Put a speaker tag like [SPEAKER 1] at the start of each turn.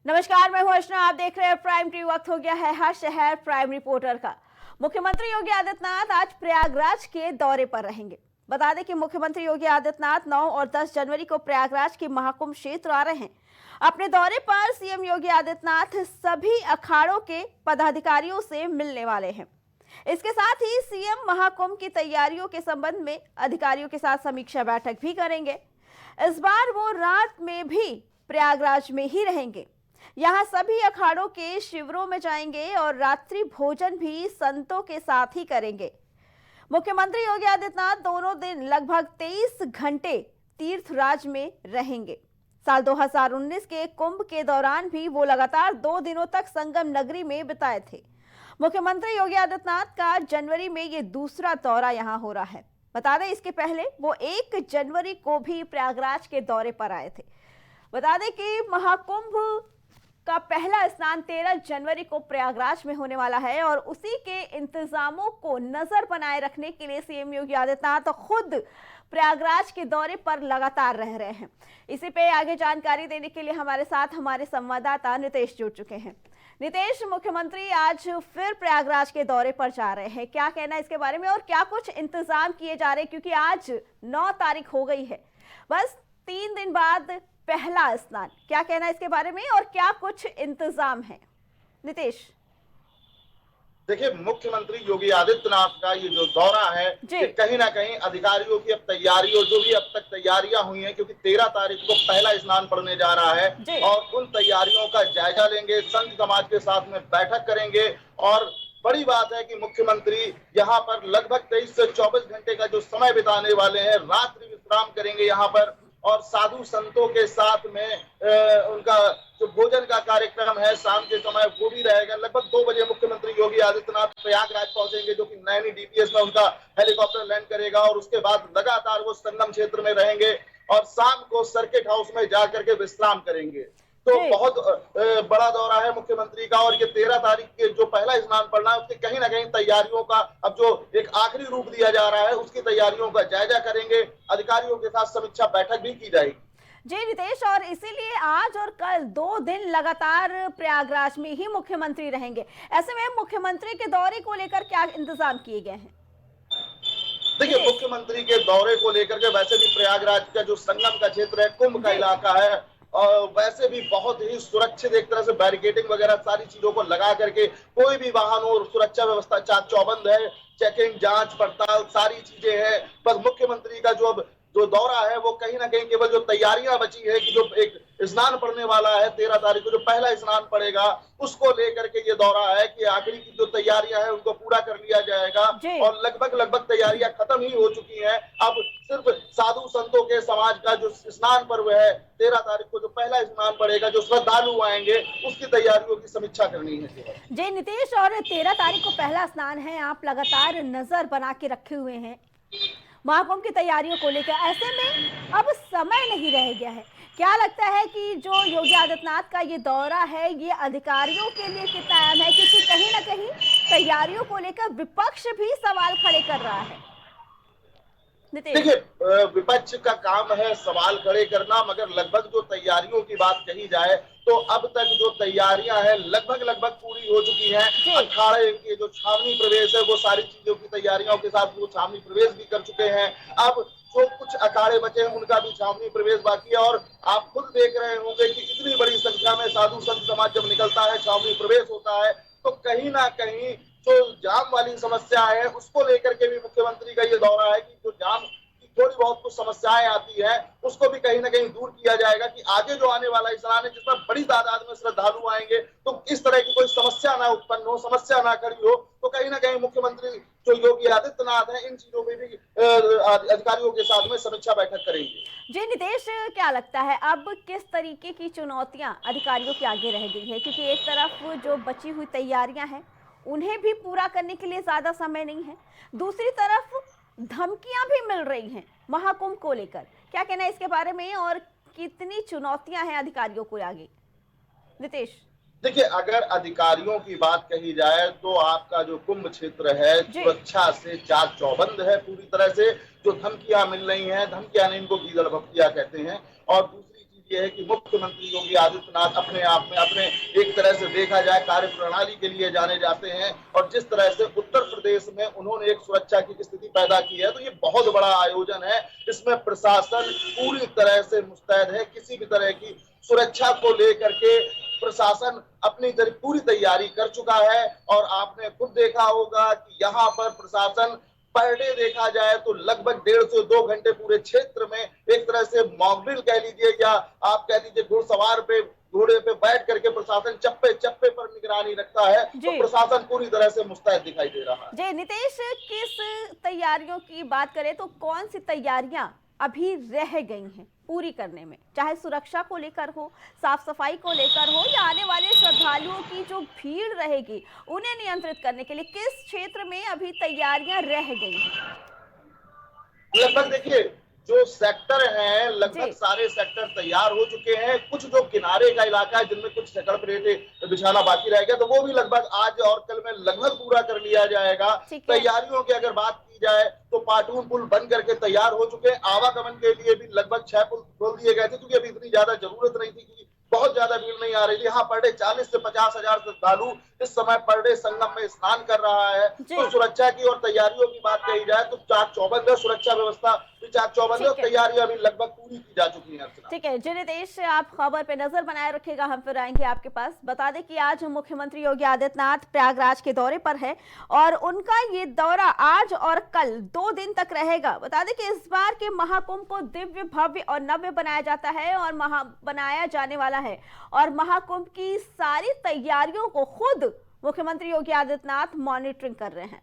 [SPEAKER 1] नमस्कार, मैं हूं अर्चना। आप देख रहे हैं प्राइम टी। वक्त हो गया है हर शहर प्राइम रिपोर्टर का। मुख्यमंत्री योगी आदित्यनाथ आज प्रयागराज के दौरे पर रहेंगे। बता दें कि मुख्यमंत्री योगी आदित्यनाथ 9 और 10 जनवरी को प्रयागराज के महाकुंभ क्षेत्र आ रहे हैं। अपने दौरे पर सीएम योगी आदित्यनाथ सभी अखाड़ों के पदाधिकारियों से मिलने वाले हैं। इसके साथ ही सीएम महाकुंभ की तैयारियों के संबंध में अधिकारियों के साथ समीक्षा बैठक भी करेंगे। इस बार वो रात में भी प्रयागराज में ही रहेंगे। यहाँ सभी अखाड़ों के शिविरों में जाएंगे और रात्रि भोजन भी संतों के साथ ही करेंगे। मुख्यमंत्री योगी आदित्यनाथ दोनों दिन लगभग 23 घंटे तीर्थराज में रहेंगे। साल 2019 के कुंभ के दौरान भी वो लगातार 2 दिनों तक संगम नगरी में बिताए थे। मुख्यमंत्री योगी आदित्यनाथ का जनवरी में ये दूसरा दौरा यहाँ हो रहा है। बता दें, इसके पहले वो 1 जनवरी को भी प्रयागराज के दौरे पर आए थे। बता दें कि महाकुंभ का पहला स्नान 13 जनवरी को प्रयागराज में होने वाला है और उसी के इंतजामों को नजर बनाए रखने के लिए सीएम योगी आदित्यनाथ खुद प्रयागराज के दौरे पर लगातार रह रहे हैं। इसी पे आगे जानकारी देने के लिए हमारे साथ हमारे संवाददाता नितेश जुड़ चुके हैं। नितेश, मुख्यमंत्री आज फिर प्रयागराज के दौरे पर जा रहे हैं, क्या कहना है इसके बारे में और क्या कुछ इंतजाम किए जा रहे हैं? क्योंकि आज 9 तारीख हो गई है, बस 3 दिन बाद पहला स्नान। क्या कहना है इसके बारे में और क्या कुछ इंतजाम है? नितेश,
[SPEAKER 2] देखिए, मुख्यमंत्री योगी आदित्यनाथ का ये जो दौरा है ये कहीं ना कहीं अधिकारियों की अब तैयारियों जो भी अब तक तैयारियां हुई हैं, क्योंकि 13 तारीख को पहला स्नान पड़ने जा रहा है और उन तैयारियों का जायजा लेंगे, संत समाज के साथ में बैठक करेंगे। और बड़ी बात है कि मुख्यमंत्री यहाँ पर लगभग 23 से 24 घंटे का जो समय बिताने वाले हैं, रात्रि विश्राम करेंगे यहाँ पर और साधु संतों के साथ में उनका जो भोजन का कार्यक्रम है शाम के समय वो भी रहेगा। लगभग 2 बजे मुख्यमंत्री योगी आदित्यनाथ प्रयागराज पहुंचेंगे, जो कि नैनी डीपीएस में उनका हेलीकॉप्टर लैंड करेगा और उसके बाद लगातार वो संगम क्षेत्र में रहेंगे और शाम को सर्किट हाउस में जाकर के विश्राम करेंगे। तो बहुत बड़ा दौरा है मुख्यमंत्री का और ये 13 तारीख के जो पहला स्नान पड़ना है उसकी कहीं ना कहीं तैयारियों का अब जो एक आखिरी रूप दिया जा रहा है उसकी तैयारियों का जायजा करेंगे। अधिकारियों के साथ समीक्षा बैठक भी की जाएगी।
[SPEAKER 1] जी नितेश, और इसीलिए आज और कल 2 दिन लगातार प्रयागराज में ही मुख्यमंत्री रहेंगे। ऐसे में मुख्यमंत्री के दौरे को लेकर क्या इंतजाम किए गए हैं?
[SPEAKER 2] देखिए, मुख्यमंत्री के दौरे को लेकर के वैसे भी प्रयागराज का जो संगम का क्षेत्र है, कुंभ का इलाका है, और वैसे भी बहुत ही सुरक्षित एक तरह से बैरिकेडिंग वगैरह सारी चीजों को लगा करके कोई भी वाहन और सुरक्षा व्यवस्था चाक चौबंद है, चेकिंग जांच पड़ताल सारी चीजें हैं। बस मुख्यमंत्री का जो दौरा है वो कहीं ना कहीं केवल जो तैयारियां बची है कि जो एक स्नान पड़ने वाला है 13 तारीख को जो पहला स्नान पड़ेगा उसको लेकर के ये दौरा है कि आखिरी की जो तैयारियां हैं उनको पूरा कर लिया जाएगा और लगभग तैयारियां खत्म ही हो चुकी हैं। अब सिर्फ साधु संतों के समाज का जो स्नान पर्व है 13 तारीख को जो पहला स्नान पड़ेगा, जो श्रद्धालु आएंगे उसकी तैयारियों की समीक्षा करनी है।
[SPEAKER 1] जी नितेश, और 13 तारीख को पहला स्नान है, आप लगातार नजर बना के रखे हुए हैं महाकुंभ की तैयारियों को लेकर। ऐसे में अब समय नहीं रह गया है, क्या लगता है कि जो योगी आदित्यनाथ का ये दौरा है ये अधिकारियों के लिए कितना अहम है? क्योंकि कहीं ना कहीं तैयारियों को लेकर विपक्ष भी सवाल खड़े कर रहा है।
[SPEAKER 2] देखिए, विपक्ष का काम है सवाल खड़े करना, मगर लगभग जो तैयारियों की बात कही जाए तो अब तक जो तैयारियां हैं लगभग पूरी हो चुकी हैं। अखाड़े के जो छावनी प्रवेश है वो सारी चीजों की तैयारियों के साथ वो छावनी प्रवेश भी कर चुके हैं। अब जो कुछ अखाड़े बचे हैं उनका भी छावनी प्रवेश बाकी है और आप खुद देख रहे होंगे कि इतनी बड़ी संख्या में साधु संत समाज जब निकलता है, छावनी प्रवेश होता है, तो कहीं ना कहीं जो जाम वाली समस्या है उसको लेकर के भी मुख्यमंत्री का ये दौरा है कि जो जाम की थोड़ी बहुत कुछ समस्याएं आती है उसको भी कहीं ना कहीं दूर किया जाएगा कि आगे जो आने वाला स्नान है जिसमें बड़ी तादाद में श्रद्धालु आएंगे तो इस तरह की कोई समस्या ना उत्पन्न हो, समस्या ना खड़ी हो। तो कहीं ना कहीं मुख्यमंत्री जो योगी आदित्यनाथ है इन चीजों में भी अधिकारियों के साथ में समीक्षा बैठक करेंगे।
[SPEAKER 1] जी नितेश, क्या लगता है अब किस तरीके की चुनौतियां अधिकारियों के आगे रह गई है? क्योंकि एक तरफ जो बची हुई तैयारियां हैं उन्हें भी पूरा करने के लिए ज्यादा समय नहीं है, दूसरी तरफ धमकियां भी मिल रही हैं महाकुंभ को लेकर। क्या कहना है इसके बारे में और कितनी चुनौतियां हैं अधिकारियों को आगे? नितेश,
[SPEAKER 2] देखिए, अगर अधिकारियों की बात कही जाए तो आपका जो कुंभ क्षेत्र है सुरक्षा से चाक चौबंद है पूरी तरह से। जो धमकियां मिल रही हैं, धमकियां नहीं, इनको गीदड़ भपकियां कहते हैं। और दूसरी चीज ये है कि मुख्यमंत्री योगी आदित्यनाथ अपने आप में अपने एक तरह से देखा जाए कार्य प्रणाली के लिए जाने जाते हैं, और जिस तरह से उत्तर प्रदेश में उन्होंने एक सुरक्षा की स्थिति पैदा की है, तो ये बहुत बड़ा आयोजन है। इसमें प्रशासन पूरी तरह से मुस्तैद है। किसी भी तरह की सुरक्षा को लेकर के प्रशासन अपनी पूरी तैयारी कर चुका है, और आपने खुद देखा होगा कि यहाँ पर प्रशासन पर डे देखा जाए तो लगभग 1.5 से 2 घंटे पूरे क्षेत्र में एक तरह से मॉक ड्रिल कह लीजिए, या आप कह लीजिए घुड़सवार पे घोड़े पे बैठ करके प्रशासन चप्पे चप्पे पर निगरानी रखता है। तो प्रशासन पूरी तरह से मुस्तैद दिखाई दे रहा है।
[SPEAKER 1] जी नीतीश, किस तैयारियों की बात करें तो कौन सी तैयारियां अभी रह गई हैं पूरी करने में, चाहे सुरक्षा को लेकर हो, साफ सफाई को लेकर हो, या आने वाले श्रद्धालुओं की जो भीड़ रहेगी उन्हें नियंत्रित करने के लिए किस क्षेत्र में अभी तैयारियां रह गई हैं?
[SPEAKER 2] लगभग देखिए जो सेक्टर हैं लगभग सारे सेक्टर तैयार हो चुके हैं। कुछ जो किनारे का इलाका है जिनमें कुछ सेक्टर प्लेटें बिछाना बाकी रह गया, तो वो भी लगभग आज और कल में लगभग पूरा कर लिया जाएगा। तैयारियों की अगर बात की जाए तो पाटून पुल बन करके तैयार हो चुके हैं। आवागमन के लिए भी लगभग 6 पुल खोल दिए गए थे, क्योंकि अभी इतनी ज्यादा जरूरत नहीं थी, क्योंकि बहुत ज्यादा भीड़ नहीं आ रही थी। यहाँ पर डे 40 से 50 हजार श्रद्धालु इस समय पर डे संगम में स्नान कर रहा है। तो सुरक्षा की और तैयारियों की बात कही जाए तो चाक चौबंद सुरक्षा व्यवस्था चाक चौबंद तैयारियां भी लगभग पूरी की जा चुकी हैं।
[SPEAKER 1] ठीक है जी नीतीश, आप खबर पे नजर बनाए रखिएगा, हम फिर आएंगे आपके पास। बता दें कि आज मुख्यमंत्री योगी आदित्यनाथ प्रयागराज के दौरे पर है, और उनका ये दौरा आज और कल 2 दिन तक रहेगा। बता दें कि इस बार के महाकुंभ को दिव्य, भव्य और नव्य बनाया जाता है और बनाया जाने वाला है, और महाकुंभ की सारी तैयारियों को खुद मुख्यमंत्री योगी आदित्यनाथ मॉनिटरिंग कर रहे हैं।